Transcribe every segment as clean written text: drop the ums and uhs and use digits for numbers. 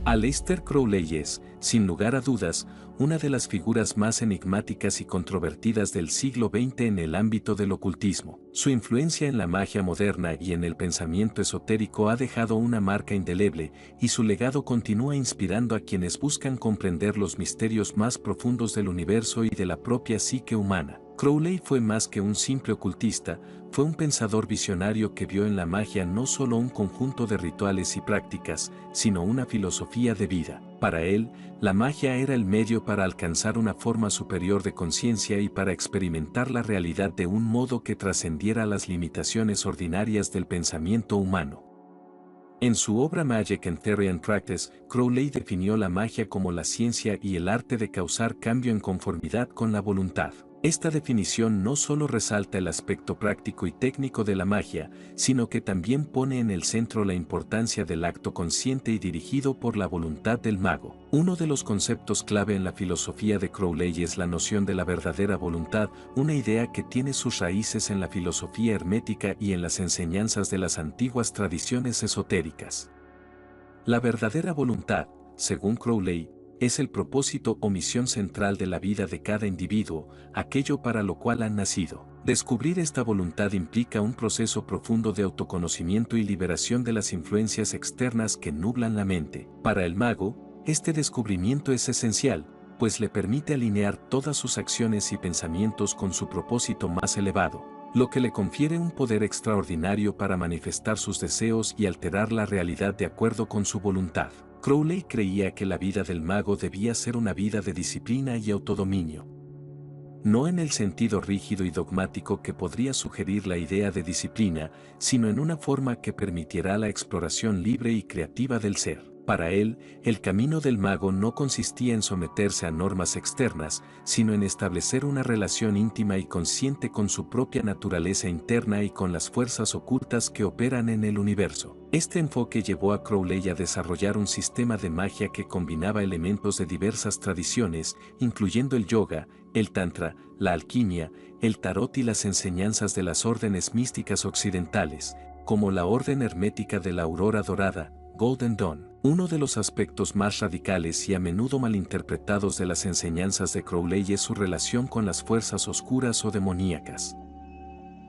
Aleister Crowley es, sin lugar a dudas, una de las figuras más enigmáticas y controvertidas del siglo XX en el ámbito del ocultismo. Su influencia en la magia moderna y en el pensamiento esotérico ha dejado una marca indeleble, y su legado continúa inspirando a quienes buscan comprender los misterios más profundos del universo y de la propia psique humana. Crowley fue más que un simple ocultista, fue un pensador visionario que vio en la magia no solo un conjunto de rituales y prácticas, sino una filosofía de vida. Para él, la magia era el medio para alcanzar una forma superior de conciencia y para experimentar la realidad de un modo que trascendiera las limitaciones ordinarias del pensamiento humano. En su obra Magic and Theory and Practice, Crowley definió la magia como la ciencia y el arte de causar cambio en conformidad con la voluntad. Esta definición no solo resalta el aspecto práctico y técnico de la magia, sino que también pone en el centro la importancia del acto consciente y dirigido por la voluntad del mago. Uno de los conceptos clave en la filosofía de Crowley es la noción de la verdadera voluntad, una idea que tiene sus raíces en la filosofía hermética y en las enseñanzas de las antiguas tradiciones esotéricas. La verdadera voluntad, según Crowley, es el propósito o misión central de la vida de cada individuo, aquello para lo cual han nacido. Descubrir esta voluntad implica un proceso profundo de autoconocimiento y liberación de las influencias externas que nublan la mente. Para el mago, este descubrimiento es esencial, pues le permite alinear todas sus acciones y pensamientos con su propósito más elevado, lo que le confiere un poder extraordinario para manifestar sus deseos y alterar la realidad de acuerdo con su voluntad. Crowley creía que la vida del mago debía ser una vida de disciplina y autodominio. No en el sentido rígido y dogmático que podría sugerir la idea de disciplina, sino en una forma que permitiera la exploración libre y creativa del ser. Para él, el camino del mago no consistía en someterse a normas externas, sino en establecer una relación íntima y consciente con su propia naturaleza interna y con las fuerzas ocultas que operan en el universo. Este enfoque llevó a Crowley a desarrollar un sistema de magia que combinaba elementos de diversas tradiciones, incluyendo el yoga, el tantra, la alquimia, el tarot y las enseñanzas de las órdenes místicas occidentales, como la orden hermética de la aurora dorada, Golden Dawn. Uno de los aspectos más radicales y a menudo malinterpretados de las enseñanzas de Crowley es su relación con las fuerzas oscuras o demoníacas.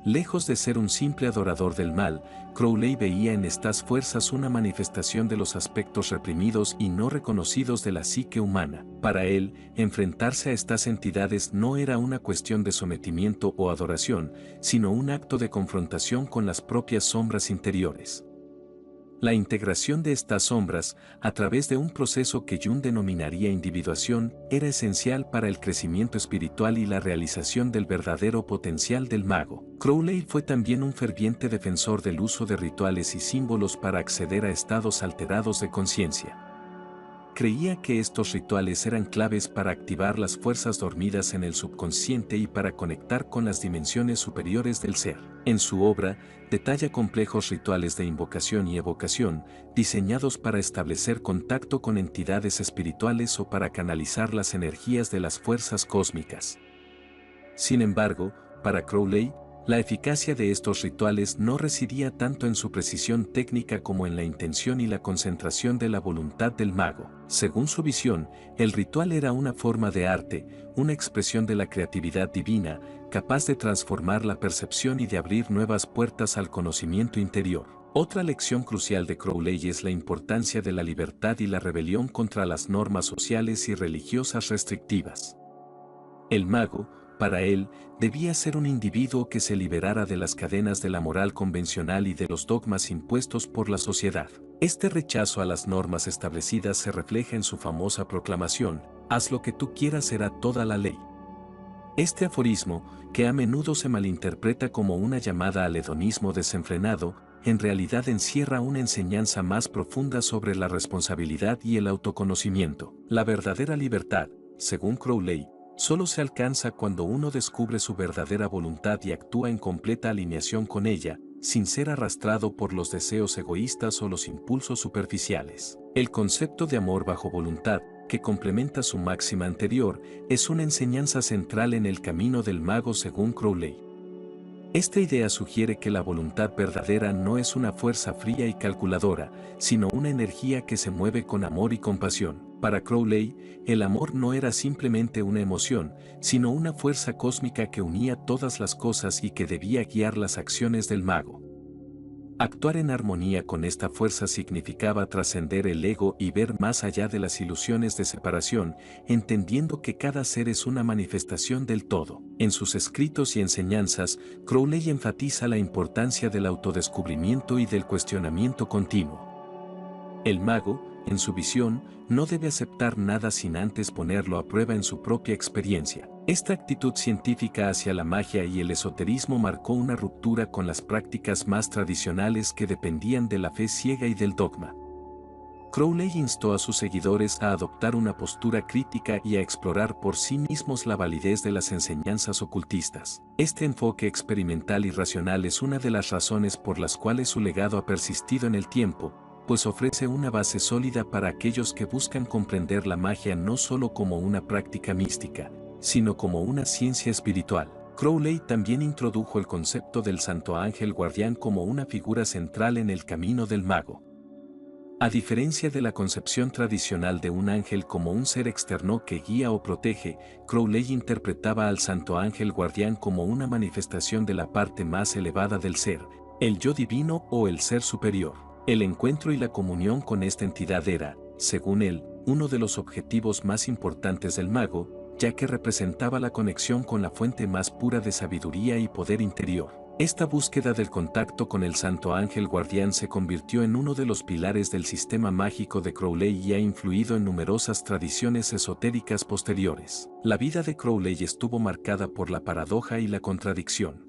Lejos de ser un simple adorador del mal, Crowley veía en estas fuerzas una manifestación de los aspectos reprimidos y no reconocidos de la psique humana. Para él, enfrentarse a estas entidades no era una cuestión de sometimiento o adoración, sino un acto de confrontación con las propias sombras interiores. La integración de estas sombras, a través de un proceso que Jung denominaría individuación, era esencial para el crecimiento espiritual y la realización del verdadero potencial del mago. Crowley fue también un ferviente defensor del uso de rituales y símbolos para acceder a estados alterados de conciencia. Creía que estos rituales eran claves para activar las fuerzas dormidas en el subconsciente y para conectar con las dimensiones superiores del ser. En su obra, detalla complejos rituales de invocación y evocación, diseñados para establecer contacto con entidades espirituales o para canalizar las energías de las fuerzas cósmicas. Sin embargo, para Crowley, la eficacia de estos rituales no residía tanto en su precisión técnica como en la intención y la concentración de la voluntad del mago. Según su visión, el ritual era una forma de arte, una expresión de la creatividad divina, capaz de transformar la percepción y de abrir nuevas puertas al conocimiento interior. Otra lección crucial de Crowley es la importancia de la libertad y la rebelión contra las normas sociales y religiosas restrictivas. El mago, para él, debía ser un individuo que se liberara de las cadenas de la moral convencional y de los dogmas impuestos por la sociedad. Este rechazo a las normas establecidas se refleja en su famosa proclamación: «Haz lo que tú quieras, será toda la ley». Este aforismo, que a menudo se malinterpreta como una llamada al hedonismo desenfrenado, en realidad encierra una enseñanza más profunda sobre la responsabilidad y el autoconocimiento. La verdadera libertad, según Crowley, solo se alcanza cuando uno descubre su verdadera voluntad y actúa en completa alineación con ella, sin ser arrastrado por los deseos egoístas o los impulsos superficiales. El concepto de amor bajo voluntad, que complementa su máxima anterior, es una enseñanza central en el camino del mago según Crowley. Esta idea sugiere que la voluntad verdadera no es una fuerza fría y calculadora, sino una energía que se mueve con amor y compasión. Para Crowley, el amor no era simplemente una emoción, sino una fuerza cósmica que unía todas las cosas y que debía guiar las acciones del mago. Actuar en armonía con esta fuerza significaba trascender el ego y ver más allá de las ilusiones de separación, entendiendo que cada ser es una manifestación del todo. En sus escritos y enseñanzas, Crowley enfatiza la importancia del autodescubrimiento y del cuestionamiento continuo. El mago, en su visión, no debe aceptar nada sin antes ponerlo a prueba en su propia experiencia. Esta actitud científica hacia la magia y el esoterismo marcó una ruptura con las prácticas más tradicionales que dependían de la fe ciega y del dogma. Crowley instó a sus seguidores a adoptar una postura crítica y a explorar por sí mismos la validez de las enseñanzas ocultistas. Este enfoque experimental y racional es una de las razones por las cuales su legado ha persistido en el tiempo, pues ofrece una base sólida para aquellos que buscan comprender la magia no solo como una práctica mística, sino como una ciencia espiritual. Crowley también introdujo el concepto del santo ángel guardián como una figura central en el camino del mago. A diferencia de la concepción tradicional de un ángel como un ser externo que guía o protege, Crowley interpretaba al santo ángel guardián como una manifestación de la parte más elevada del ser, el yo divino o el ser superior. El encuentro y la comunión con esta entidad era, según él, uno de los objetivos más importantes del mago, ya que representaba la conexión con la fuente más pura de sabiduría y poder interior. Esta búsqueda del contacto con el santo ángel guardián se convirtió en uno de los pilares del sistema mágico de Crowley y ha influido en numerosas tradiciones esotéricas posteriores. La vida de Crowley estuvo marcada por la paradoja y la contradicción.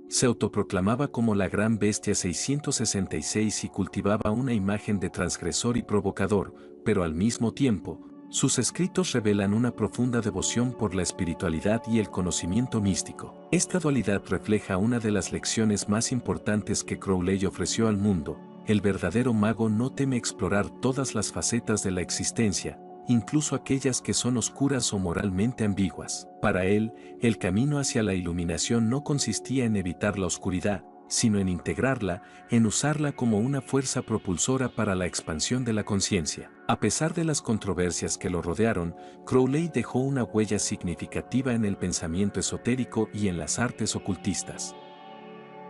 Se autoproclamaba como la gran bestia 666 y cultivaba una imagen de transgresor y provocador, pero al mismo tiempo, sus escritos revelan una profunda devoción por la espiritualidad y el conocimiento místico. Esta dualidad refleja una de las lecciones más importantes que Crowley ofreció al mundo: el verdadero mago no teme explorar todas las facetas de la existencia, incluso aquellas que son oscuras o moralmente ambiguas. Para él, el camino hacia la iluminación no consistía en evitar la oscuridad, sino en integrarla, en usarla como una fuerza propulsora para la expansión de la conciencia. A pesar de las controversias que lo rodearon, Crowley dejó una huella significativa en el pensamiento esotérico y en las artes ocultistas.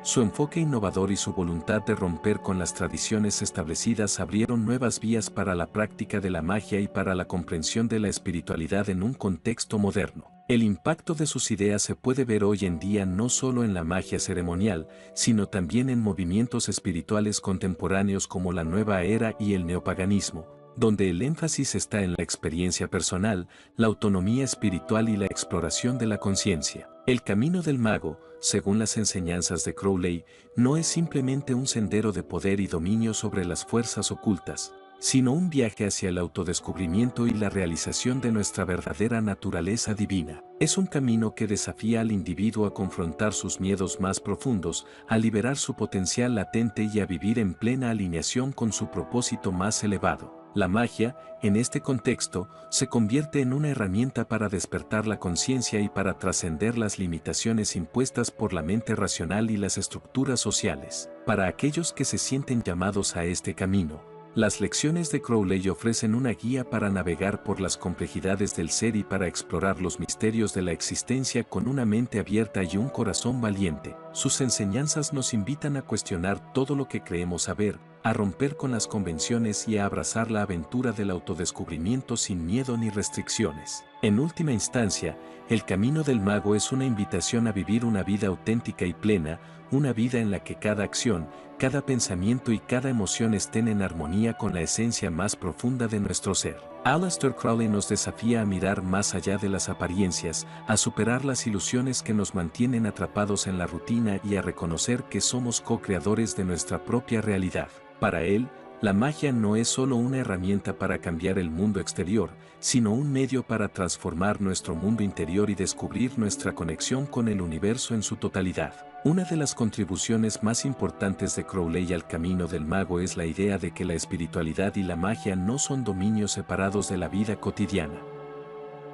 Su enfoque innovador y su voluntad de romper con las tradiciones establecidas abrieron nuevas vías para la práctica de la magia y para la comprensión de la espiritualidad en un contexto moderno. El impacto de sus ideas se puede ver hoy en día no solo en la magia ceremonial, sino también en movimientos espirituales contemporáneos como la Nueva Era y el neopaganismo, donde el énfasis está en la experiencia personal, la autonomía espiritual y la exploración de la conciencia. El camino del mago, según las enseñanzas de Crowley, no es simplemente un sendero de poder y dominio sobre las fuerzas ocultas, sino un viaje hacia el autodescubrimiento y la realización de nuestra verdadera naturaleza divina. Es un camino que desafía al individuo a confrontar sus miedos más profundos, a liberar su potencial latente y a vivir en plena alineación con su propósito más elevado. La magia, en este contexto, se convierte en una herramienta para despertar la conciencia y para trascender las limitaciones impuestas por la mente racional y las estructuras sociales. Para aquellos que se sienten llamados a este camino, las lecciones de Crowley ofrecen una guía para navegar por las complejidades del ser y para explorar los misterios de la existencia con una mente abierta y un corazón valiente. Sus enseñanzas nos invitan a cuestionar todo lo que creemos saber, a romper con las convenciones y a abrazar la aventura del autodescubrimiento sin miedo ni restricciones. En última instancia, el camino del mago es una invitación a vivir una vida auténtica y plena, una vida en la que cada acción, cada pensamiento y cada emoción estén en armonía con la esencia más profunda de nuestro ser. Aleister Crowley nos desafía a mirar más allá de las apariencias, a superar las ilusiones que nos mantienen atrapados en la rutina y a reconocer que somos co-creadores de nuestra propia realidad. Para él, la magia no es solo una herramienta para cambiar el mundo exterior, sino un medio para transformar nuestro mundo interior y descubrir nuestra conexión con el universo en su totalidad. Una de las contribuciones más importantes de Crowley al camino del mago es la idea de que la espiritualidad y la magia no son dominios separados de la vida cotidiana.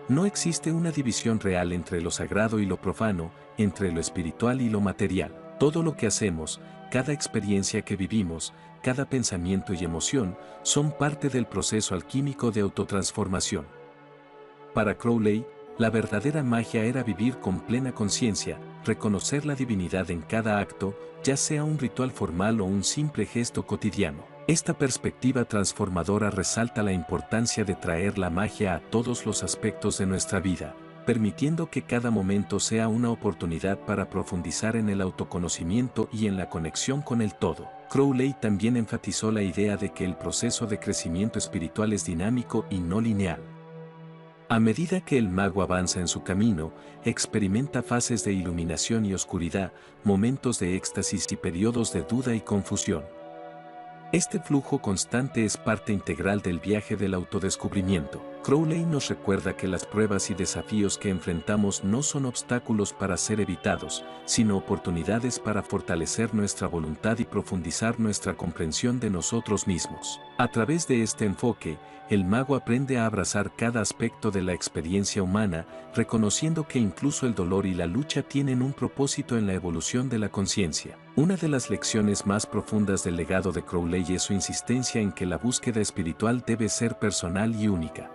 No existe una división real entre lo sagrado y lo profano, entre lo espiritual y lo material. Todo lo que hacemos, cada experiencia que vivimos, cada pensamiento y emoción, son parte del proceso alquímico de autotransformación. Para Crowley, la verdadera magia era vivir con plena conciencia, reconocer la divinidad en cada acto, ya sea un ritual formal o un simple gesto cotidiano. Esta perspectiva transformadora resalta la importancia de traer la magia a todos los aspectos de nuestra vida, permitiendo que cada momento sea una oportunidad para profundizar en el autoconocimiento y en la conexión con el todo. Crowley también enfatizó la idea de que el proceso de crecimiento espiritual es dinámico y no lineal. A medida que el mago avanza en su camino, experimenta fases de iluminación y oscuridad, momentos de éxtasis y periodos de duda y confusión. Este flujo constante es parte integral del viaje del autodescubrimiento. Crowley nos recuerda que las pruebas y desafíos que enfrentamos no son obstáculos para ser evitados, sino oportunidades para fortalecer nuestra voluntad y profundizar nuestra comprensión de nosotros mismos. A través de este enfoque, el mago aprende a abrazar cada aspecto de la experiencia humana, reconociendo que incluso el dolor y la lucha tienen un propósito en la evolución de la conciencia. Una de las lecciones más profundas del legado de Crowley es su insistencia en que la búsqueda espiritual debe ser personal y única.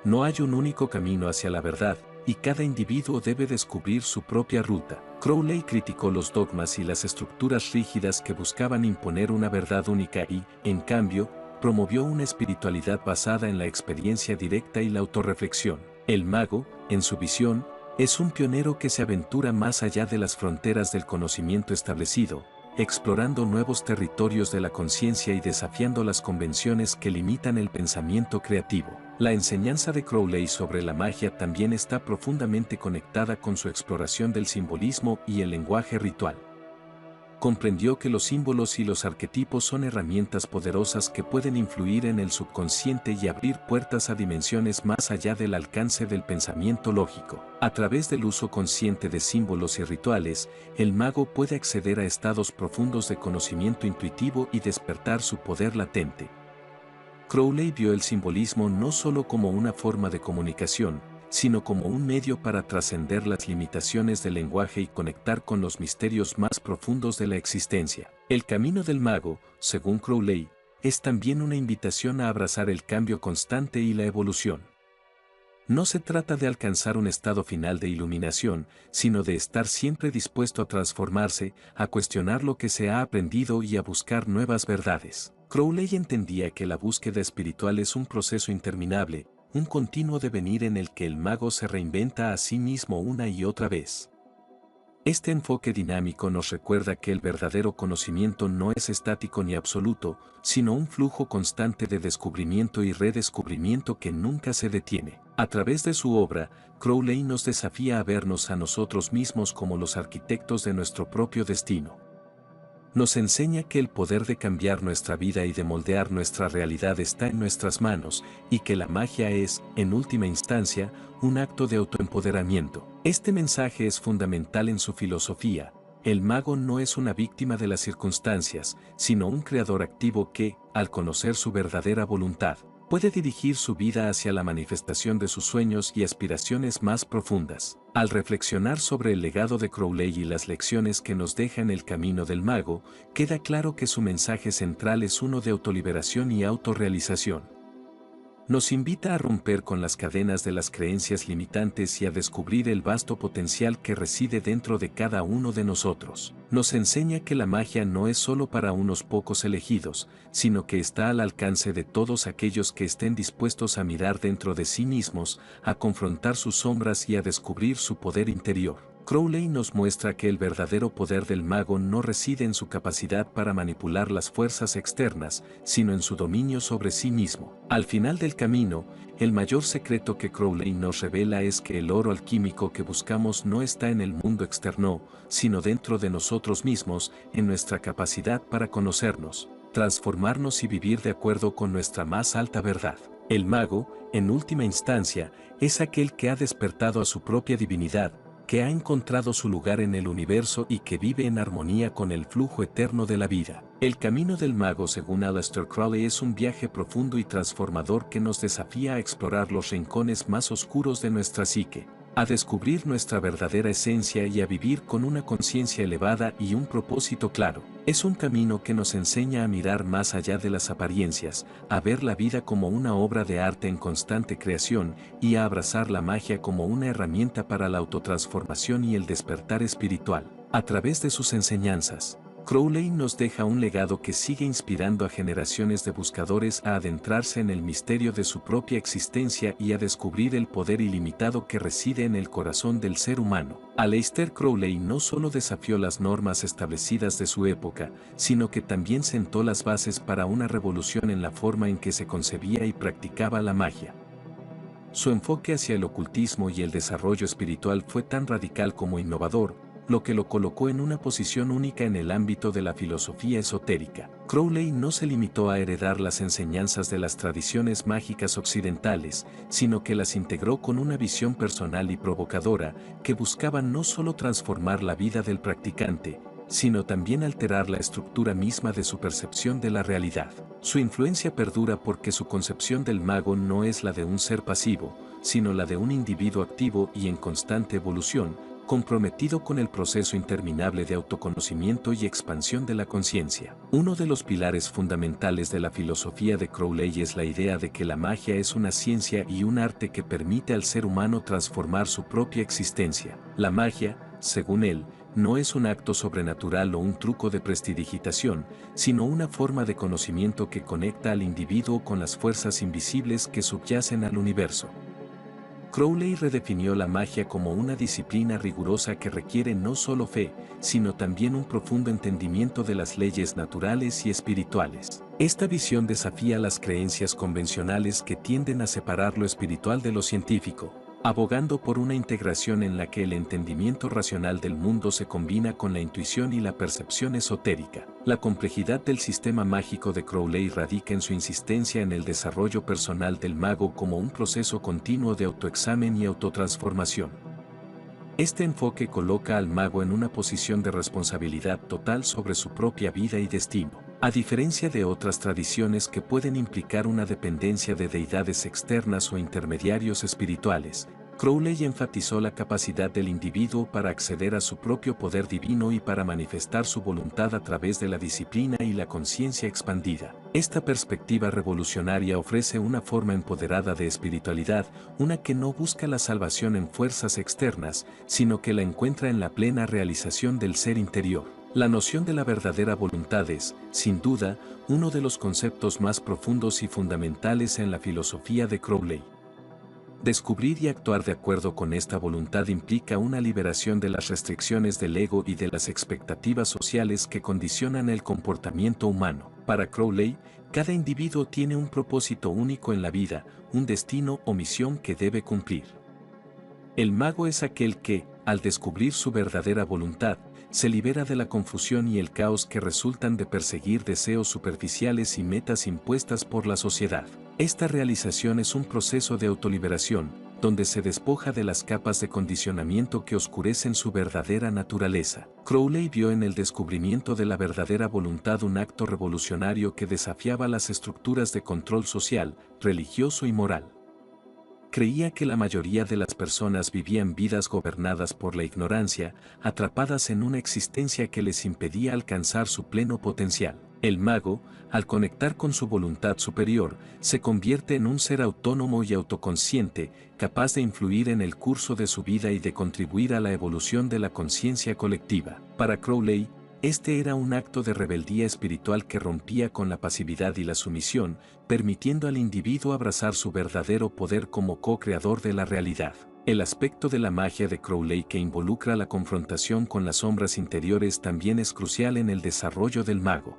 No hay un único camino hacia la verdad, y cada individuo debe descubrir su propia ruta. Crowley criticó los dogmas y las estructuras rígidas que buscaban imponer una verdad única y, en cambio, promovió una espiritualidad basada en la experiencia directa y la autorreflexión. El mago, en su visión, es un pionero que se aventura más allá de las fronteras del conocimiento establecido, explorando nuevos territorios de la conciencia y desafiando las convenciones que limitan el pensamiento creativo. La enseñanza de Crowley sobre la magia también está profundamente conectada con su exploración del simbolismo y el lenguaje ritual. Comprendió que los símbolos y los arquetipos son herramientas poderosas que pueden influir en el subconsciente y abrir puertas a dimensiones más allá del alcance del pensamiento lógico. A través del uso consciente de símbolos y rituales, el mago puede acceder a estados profundos de conocimiento intuitivo y despertar su poder latente. Crowley vio el simbolismo no solo como una forma de comunicación, sino como un medio para trascender las limitaciones del lenguaje y conectar con los misterios más profundos de la existencia. El camino del mago, según Crowley, es también una invitación a abrazar el cambio constante y la evolución. No se trata de alcanzar un estado final de iluminación, sino de estar siempre dispuesto a transformarse, a cuestionar lo que se ha aprendido y a buscar nuevas verdades. Crowley entendía que la búsqueda espiritual es un proceso interminable, un continuo devenir en el que el mago se reinventa a sí mismo una y otra vez. Este enfoque dinámico nos recuerda que el verdadero conocimiento no es estático ni absoluto, sino un flujo constante de descubrimiento y redescubrimiento que nunca se detiene. A través de su obra, Crowley nos desafía a vernos a nosotros mismos como los arquitectos de nuestro propio destino. Nos enseña que el poder de cambiar nuestra vida y de moldear nuestra realidad está en nuestras manos, y que la magia es, en última instancia, un acto de autoempoderamiento. Este mensaje es fundamental en su filosofía. El mago no es una víctima de las circunstancias, sino un creador activo que, al conocer su verdadera voluntad, puede dirigir su vida hacia la manifestación de sus sueños y aspiraciones más profundas. Al reflexionar sobre el legado de Crowley y las lecciones que nos deja en el camino del mago, queda claro que su mensaje central es uno de autoliberación y autorrealización. Nos invita a romper con las cadenas de las creencias limitantes y a descubrir el vasto potencial que reside dentro de cada uno de nosotros. Nos enseña que la magia no es solo para unos pocos elegidos, sino que está al alcance de todos aquellos que estén dispuestos a mirar dentro de sí mismos, a confrontar sus sombras y a descubrir su poder interior. Crowley nos muestra que el verdadero poder del mago no reside en su capacidad para manipular las fuerzas externas, sino en su dominio sobre sí mismo. Al final del camino, el mayor secreto que Crowley nos revela es que el oro alquímico que buscamos no está en el mundo externo, sino dentro de nosotros mismos, en nuestra capacidad para conocernos, transformarnos y vivir de acuerdo con nuestra más alta verdad. El mago, en última instancia, es aquel que ha despertado a su propia divinidad, que ha encontrado su lugar en el universo y que vive en armonía con el flujo eterno de la vida. El camino del mago, según Aleister Crowley, es un viaje profundo y transformador que nos desafía a explorar los rincones más oscuros de nuestra psique, a descubrir nuestra verdadera esencia y a vivir con una conciencia elevada y un propósito claro. Es un camino que nos enseña a mirar más allá de las apariencias, a ver la vida como una obra de arte en constante creación y a abrazar la magia como una herramienta para la autotransformación y el despertar espiritual. A través de sus enseñanzas, Crowley nos deja un legado que sigue inspirando a generaciones de buscadores a adentrarse en el misterio de su propia existencia y a descubrir el poder ilimitado que reside en el corazón del ser humano. Aleister Crowley no solo desafió las normas establecidas de su época, sino que también sentó las bases para una revolución en la forma en que se concebía y practicaba la magia. Su enfoque hacia el ocultismo y el desarrollo espiritual fue tan radical como innovador, lo que lo colocó en una posición única en el ámbito de la filosofía esotérica. Crowley no se limitó a heredar las enseñanzas de las tradiciones mágicas occidentales, sino que las integró con una visión personal y provocadora que buscaba no solo transformar la vida del practicante, sino también alterar la estructura misma de su percepción de la realidad. Su influencia perdura porque su concepción del mago no es la de un ser pasivo, sino la de un individuo activo y en constante evolución, comprometido con el proceso interminable de autoconocimiento y expansión de la conciencia. Uno de los pilares fundamentales de la filosofía de Crowley es la idea de que la magia es una ciencia y un arte que permite al ser humano transformar su propia existencia. La magia, según él, no es un acto sobrenatural o un truco de prestidigitación, sino una forma de conocimiento que conecta al individuo con las fuerzas invisibles que subyacen al universo. Crowley redefinió la magia como una disciplina rigurosa que requiere no solo fe, sino también un profundo entendimiento de las leyes naturales y espirituales. Esta visión desafía las creencias convencionales que tienden a separar lo espiritual de lo científico, abogando por una integración en la que el entendimiento racional del mundo se combina con la intuición y la percepción esotérica. La complejidad del sistema mágico de Crowley radica en su insistencia en el desarrollo personal del mago como un proceso continuo de autoexamen y autotransformación. Este enfoque coloca al mago en una posición de responsabilidad total sobre su propia vida y destino. A diferencia de otras tradiciones que pueden implicar una dependencia de deidades externas o intermediarios espirituales, Crowley enfatizó la capacidad del individuo para acceder a su propio poder divino y para manifestar su voluntad a través de la disciplina y la conciencia expandida. Esta perspectiva revolucionaria ofrece una forma empoderada de espiritualidad, una que no busca la salvación en fuerzas externas, sino que la encuentra en la plena realización del ser interior. La noción de la verdadera voluntad es, sin duda, uno de los conceptos más profundos y fundamentales en la filosofía de Crowley. Descubrir y actuar de acuerdo con esta voluntad implica una liberación de las restricciones del ego y de las expectativas sociales que condicionan el comportamiento humano. Para Crowley, cada individuo tiene un propósito único en la vida, un destino o misión que debe cumplir. El mago es aquel que, al descubrir su verdadera voluntad, se libera de la confusión y el caos que resultan de perseguir deseos superficiales y metas impuestas por la sociedad. Esta realización es un proceso de autoliberación, donde se despoja de las capas de condicionamiento que oscurecen su verdadera naturaleza. Crowley vio en el descubrimiento de la verdadera voluntad un acto revolucionario que desafiaba las estructuras de control social, religioso y moral. Creía que la mayoría de las personas vivían vidas gobernadas por la ignorancia, atrapadas en una existencia que les impedía alcanzar su pleno potencial. El mago, al conectar con su voluntad superior, se convierte en un ser autónomo y autoconsciente, capaz de influir en el curso de su vida y de contribuir a la evolución de la conciencia colectiva. Para Crowley, este era un acto de rebeldía espiritual que rompía con la pasividad y la sumisión, permitiendo al individuo abrazar su verdadero poder como co-creador de la realidad. El aspecto de la magia de Crowley que involucra la confrontación con las sombras interiores también es crucial en el desarrollo del mago.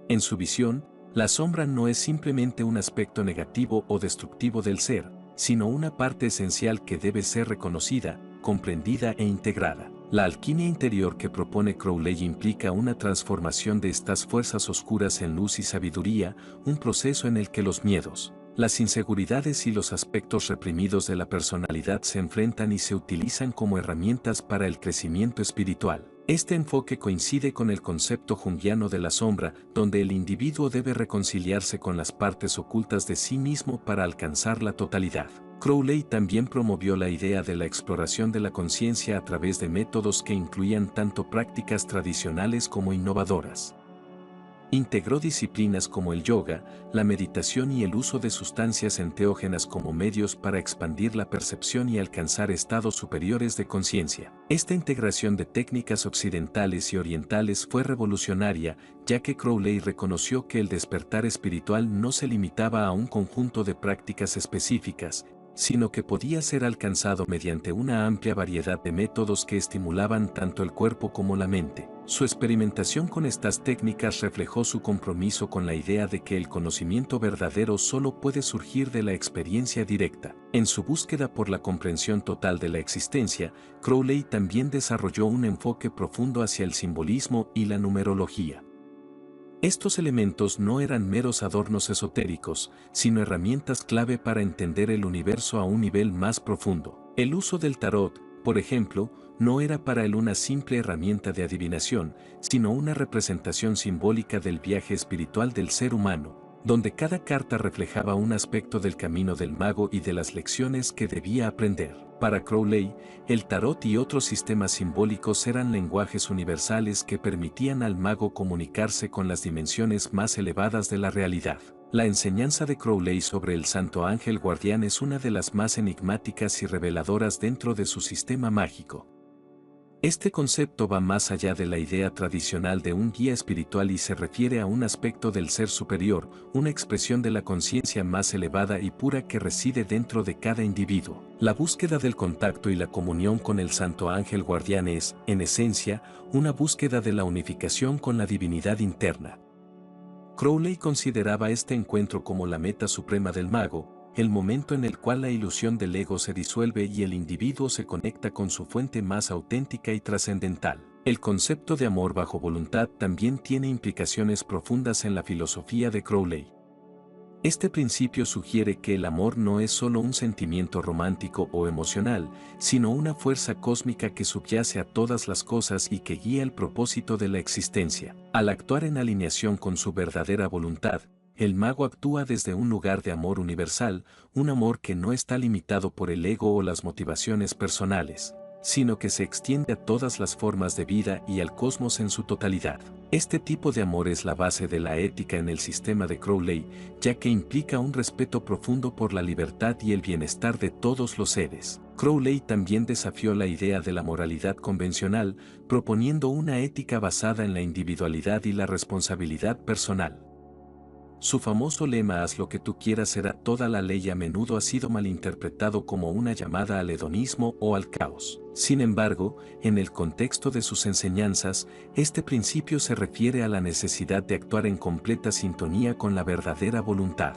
En su visión, la sombra no es simplemente un aspecto negativo o destructivo del ser, sino una parte esencial que debe ser reconocida, comprendida e integrada. La alquimia interior que propone Crowley implica una transformación de estas fuerzas oscuras en luz y sabiduría, un proceso en el que los miedos, Las inseguridades y los aspectos reprimidos de la personalidad se enfrentan y se utilizan como herramientas para el crecimiento espiritual. Este enfoque coincide con el concepto junguiano de la sombra, donde el individuo debe reconciliarse con las partes ocultas de sí mismo para alcanzar la totalidad. Crowley también promovió la idea de la exploración de la conciencia a través de métodos que incluían tanto prácticas tradicionales como innovadoras. Integró disciplinas como el yoga, la meditación y el uso de sustancias enteógenas como medios para expandir la percepción y alcanzar estados superiores de conciencia. Esta integración de técnicas occidentales y orientales fue revolucionaria, ya que Crowley reconoció que el despertar espiritual no se limitaba a un conjunto de prácticas específicas, sino que podía ser alcanzado mediante una amplia variedad de métodos que estimulaban tanto el cuerpo como la mente. Su experimentación con estas técnicas reflejó su compromiso con la idea de que el conocimiento verdadero solo puede surgir de la experiencia directa. En su búsqueda por la comprensión total de la existencia, Crowley también desarrolló un enfoque profundo hacia el simbolismo y la numerología. Estos elementos no eran meros adornos esotéricos, sino herramientas clave para entender el universo a un nivel más profundo. El uso del tarot, por ejemplo, no era para él una simple herramienta de adivinación, sino una representación simbólica del viaje espiritual del ser humano, donde cada carta reflejaba un aspecto del camino del mago y de las lecciones que debía aprender. Para Crowley, el tarot y otros sistemas simbólicos eran lenguajes universales que permitían al mago comunicarse con las dimensiones más elevadas de la realidad. La enseñanza de Crowley sobre el Santo Ángel Guardián es una de las más enigmáticas y reveladoras dentro de su sistema mágico. Este concepto va más allá de la idea tradicional de un guía espiritual y se refiere a un aspecto del ser superior, una expresión de la conciencia más elevada y pura que reside dentro de cada individuo. La búsqueda del contacto y la comunión con el Santo Ángel Guardián es, en esencia, una búsqueda de la unificación con la divinidad interna. Crowley consideraba este encuentro como la meta suprema del mago, el momento en el cual la ilusión del ego se disuelve y el individuo se conecta con su fuente más auténtica y trascendental. El concepto de amor bajo voluntad también tiene implicaciones profundas en la filosofía de Crowley. Este principio sugiere que el amor no es solo un sentimiento romántico o emocional, sino una fuerza cósmica que subyace a todas las cosas y que guía el propósito de la existencia. Al actuar en alineación con su verdadera voluntad, el mago actúa desde un lugar de amor universal, un amor que no está limitado por el ego o las motivaciones personales, sino que se extiende a todas las formas de vida y al cosmos en su totalidad. Este tipo de amor es la base de la ética en el sistema de Crowley, ya que implica un respeto profundo por la libertad y el bienestar de todos los seres. Crowley también desafió la idea de la moralidad convencional, proponiendo una ética basada en la individualidad y la responsabilidad personal. Su famoso lema "haz lo que tú quieras será toda la ley" a menudo ha sido malinterpretado como una llamada al hedonismo o al caos. Sin embargo, en el contexto de sus enseñanzas, este principio se refiere a la necesidad de actuar en completa sintonía con la verdadera voluntad.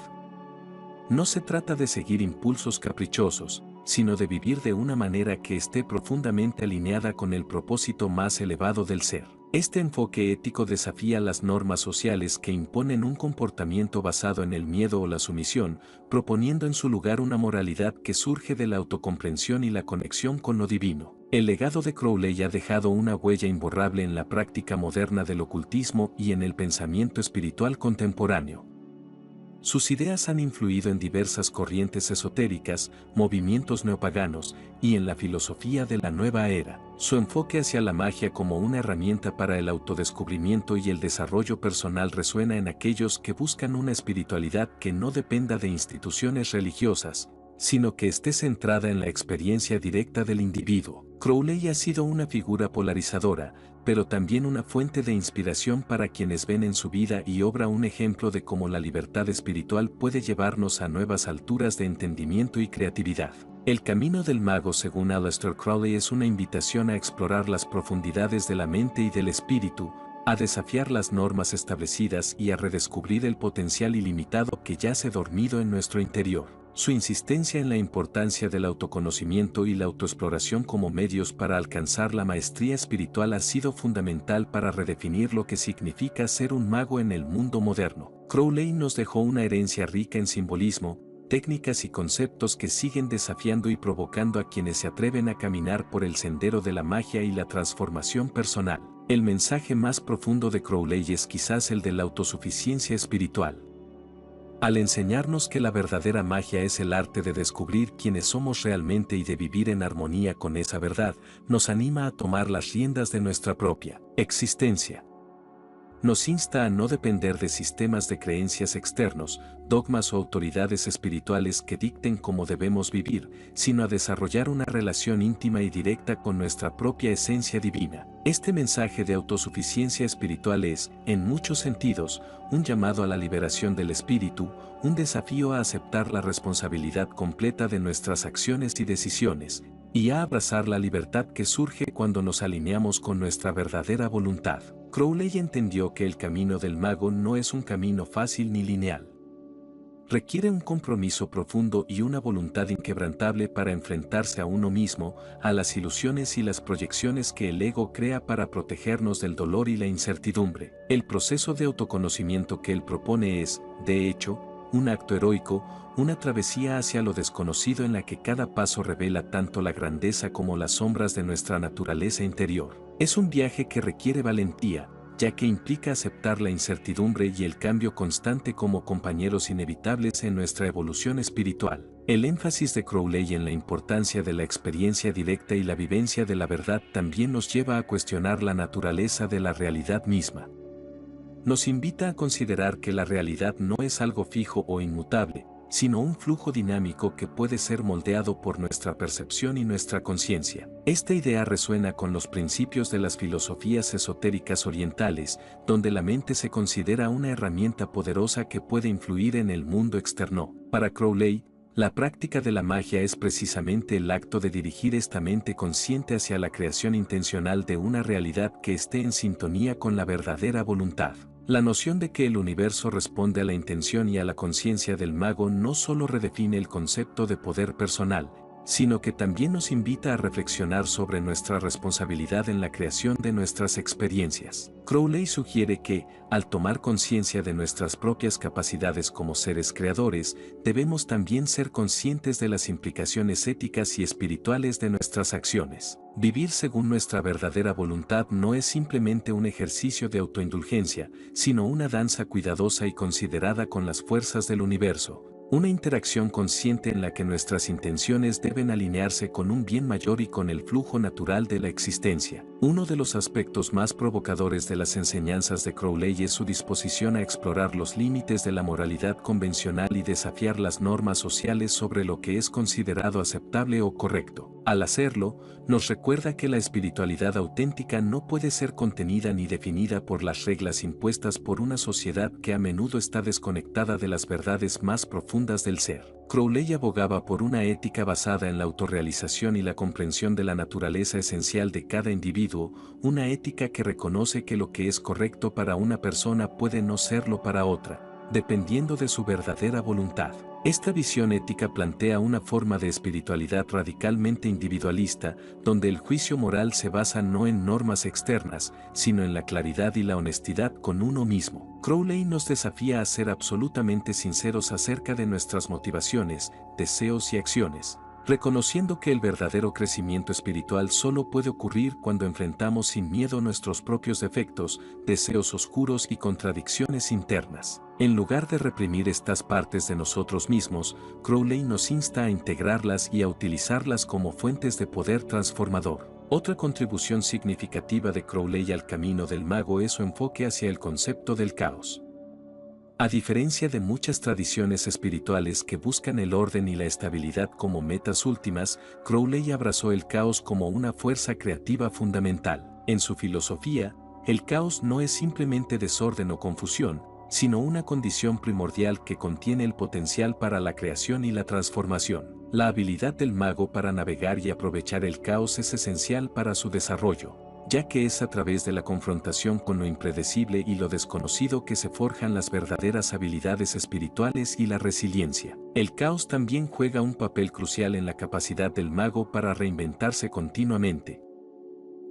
No se trata de seguir impulsos caprichosos, sino de vivir de una manera que esté profundamente alineada con el propósito más elevado del ser. Este enfoque ético desafía las normas sociales que imponen un comportamiento basado en el miedo o la sumisión, proponiendo en su lugar una moralidad que surge de la autocomprensión y la conexión con lo divino. El legado de Crowley ha dejado una huella imborrable en la práctica moderna del ocultismo y en el pensamiento espiritual contemporáneo. Sus ideas han influido en diversas corrientes esotéricas, movimientos neopaganos y en la filosofía de la nueva era. Su enfoque hacia la magia como una herramienta para el autodescubrimiento y el desarrollo personal resuena en aquellos que buscan una espiritualidad que no dependa de instituciones religiosas, sino que esté centrada en la experiencia directa del individuo. Crowley ha sido una figura polarizadora, pero también una fuente de inspiración para quienes ven en su vida y obra un ejemplo de cómo la libertad espiritual puede llevarnos a nuevas alturas de entendimiento y creatividad. El camino del mago, según Aleister Crowley, es una invitación a explorar las profundidades de la mente y del espíritu, a desafiar las normas establecidas y a redescubrir el potencial ilimitado que yace dormido en nuestro interior. Su insistencia en la importancia del autoconocimiento y la autoexploración como medios para alcanzar la maestría espiritual ha sido fundamental para redefinir lo que significa ser un mago en el mundo moderno. Crowley nos dejó una herencia rica en simbolismo, técnicas y conceptos que siguen desafiando y provocando a quienes se atreven a caminar por el sendero de la magia y la transformación personal. El mensaje más profundo de Crowley es quizás el de la autosuficiencia espiritual. Al enseñarnos que la verdadera magia es el arte de descubrir quiénes somos realmente y de vivir en armonía con esa verdad, nos anima a tomar las riendas de nuestra propia existencia. Nos insta a no depender de sistemas de creencias externos, dogmas o autoridades espirituales que dicten cómo debemos vivir, sino a desarrollar una relación íntima y directa con nuestra propia esencia divina. Este mensaje de autosuficiencia espiritual es, en muchos sentidos, un llamado a la liberación del espíritu, un desafío a aceptar la responsabilidad completa de nuestras acciones y decisiones, y a abrazar la libertad que surge cuando nos alineamos con nuestra verdadera voluntad. Crowley entendió que el camino del mago no es un camino fácil ni lineal. Requiere un compromiso profundo y una voluntad inquebrantable para enfrentarse a uno mismo, a las ilusiones y las proyecciones que el ego crea para protegernos del dolor y la incertidumbre. El proceso de autoconocimiento que él propone es, de hecho, un acto heroico, una travesía hacia lo desconocido en la que cada paso revela tanto la grandeza como las sombras de nuestra naturaleza interior. Es un viaje que requiere valentía, ya que implica aceptar la incertidumbre y el cambio constante como compañeros inevitables en nuestra evolución espiritual. El énfasis de Crowley en la importancia de la experiencia directa y la vivencia de la verdad también nos lleva a cuestionar la naturaleza de la realidad misma. Nos invita a considerar que la realidad no es algo fijo o inmutable, sino un flujo dinámico que puede ser moldeado por nuestra percepción y nuestra conciencia. Esta idea resuena con los principios de las filosofías esotéricas orientales, donde la mente se considera una herramienta poderosa que puede influir en el mundo externo. Para Crowley, la práctica de la magia es precisamente el acto de dirigir esta mente consciente hacia la creación intencional de una realidad que esté en sintonía con la verdadera voluntad. La noción de que el universo responde a la intención y a la conciencia del mago no solo redefine el concepto de poder personal, sino que también nos invita a reflexionar sobre nuestra responsabilidad en la creación de nuestras experiencias. Crowley sugiere que, al tomar conciencia de nuestras propias capacidades como seres creadores, debemos también ser conscientes de las implicaciones éticas y espirituales de nuestras acciones. Vivir según nuestra verdadera voluntad no es simplemente un ejercicio de autoindulgencia, sino una danza cuidadosa y considerada con las fuerzas del universo. Una interacción consciente en la que nuestras intenciones deben alinearse con un bien mayor y con el flujo natural de la existencia. Uno de los aspectos más provocadores de las enseñanzas de Crowley es su disposición a explorar los límites de la moralidad convencional y desafiar las normas sociales sobre lo que es considerado aceptable o correcto. Al hacerlo, nos recuerda que la espiritualidad auténtica no puede ser contenida ni definida por las reglas impuestas por una sociedad que a menudo está desconectada de las verdades más profundas del ser. Crowley abogaba por una ética basada en la autorrealización y la comprensión de la naturaleza esencial de cada individuo, una ética que reconoce que lo que es correcto para una persona puede no serlo para otra, dependiendo de su verdadera voluntad. Esta visión ética plantea una forma de espiritualidad radicalmente individualista, donde el juicio moral se basa no en normas externas, sino en la claridad y la honestidad con uno mismo. Crowley nos desafía a ser absolutamente sinceros acerca de nuestras motivaciones, deseos y acciones, reconociendo que el verdadero crecimiento espiritual solo puede ocurrir cuando enfrentamos sin miedo nuestros propios defectos, deseos oscuros y contradicciones internas. En lugar de reprimir estas partes de nosotros mismos, Crowley nos insta a integrarlas y a utilizarlas como fuentes de poder transformador. Otra contribución significativa de Crowley al camino del mago es su enfoque hacia el concepto del caos. A diferencia de muchas tradiciones espirituales que buscan el orden y la estabilidad como metas últimas, Crowley abrazó el caos como una fuerza creativa fundamental. En su filosofía, el caos no es simplemente desorden o confusión, sino una condición primordial que contiene el potencial para la creación y la transformación. La habilidad del mago para navegar y aprovechar el caos es esencial para su desarrollo, ya que es a través de la confrontación con lo impredecible y lo desconocido que se forjan las verdaderas habilidades espirituales y la resiliencia. El caos también juega un papel crucial en la capacidad del mago para reinventarse continuamente.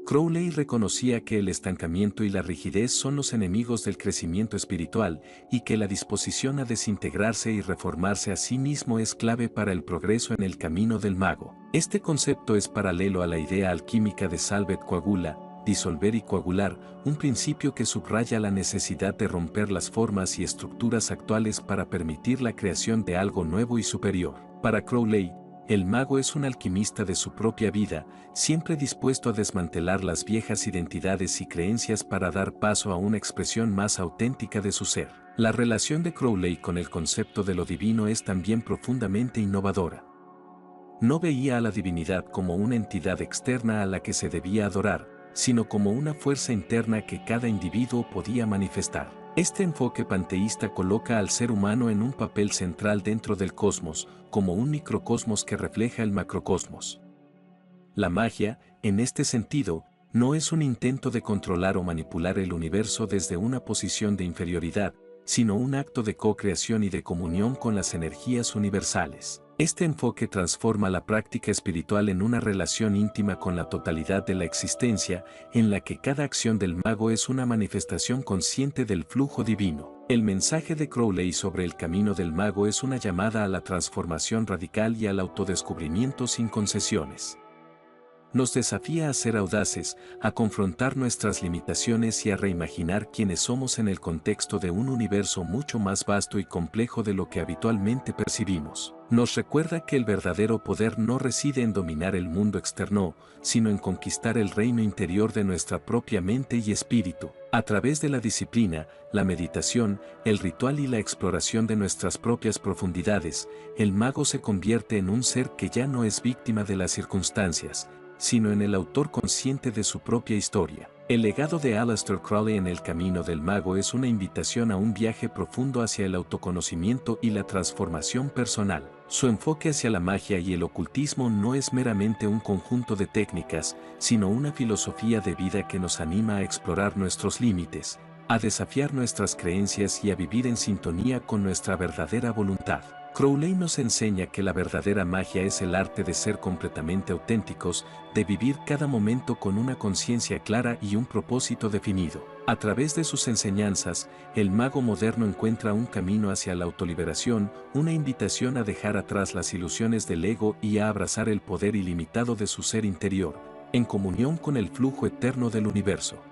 Crowley reconocía que el estancamiento y la rigidez son los enemigos del crecimiento espiritual y que la disposición a desintegrarse y reformarse a sí mismo es clave para el progreso en el camino del mago. Este concepto es paralelo a la idea alquímica de Salvet Coagula, disolver y coagular, un principio que subraya la necesidad de romper las formas y estructuras actuales para permitir la creación de algo nuevo y superior. Para Crowley, el mago es un alquimista de su propia vida, siempre dispuesto a desmantelar las viejas identidades y creencias para dar paso a una expresión más auténtica de su ser. La relación de Crowley con el concepto de lo divino es también profundamente innovadora. No veía a la divinidad como una entidad externa a la que se debía adorar, sino como una fuerza interna que cada individuo podía manifestar. Este enfoque panteísta coloca al ser humano en un papel central dentro del cosmos, como un microcosmos que refleja el macrocosmos. La magia, en este sentido, no es un intento de controlar o manipular el universo desde una posición de inferioridad, sino un acto de co-creación y de comunión con las energías universales. Este enfoque transforma la práctica espiritual en una relación íntima con la totalidad de la existencia, en la que cada acción del mago es una manifestación consciente del flujo divino. El mensaje de Crowley sobre el camino del mago es una llamada a la transformación radical y al autodescubrimiento sin concesiones. Nos desafía a ser audaces, a confrontar nuestras limitaciones y a reimaginar quiénes somos en el contexto de un universo mucho más vasto y complejo de lo que habitualmente percibimos. Nos recuerda que el verdadero poder no reside en dominar el mundo externo, sino en conquistar el reino interior de nuestra propia mente y espíritu. A través de la disciplina, la meditación, el ritual y la exploración de nuestras propias profundidades, el mago se convierte en un ser que ya no es víctima de las circunstancias, sino en el autor consciente de su propia historia. El legado de Aleister Crowley en el camino del mago es una invitación a un viaje profundo hacia el autoconocimiento y la transformación personal. Su enfoque hacia la magia y el ocultismo no es meramente un conjunto de técnicas, sino una filosofía de vida que nos anima a explorar nuestros límites, a desafiar nuestras creencias y a vivir en sintonía con nuestra verdadera voluntad. Crowley nos enseña que la verdadera magia es el arte de ser completamente auténticos, de vivir cada momento con una conciencia clara y un propósito definido. A través de sus enseñanzas, el mago moderno encuentra un camino hacia la autoliberación, una invitación a dejar atrás las ilusiones del ego y a abrazar el poder ilimitado de su ser interior, en comunión con el flujo eterno del universo.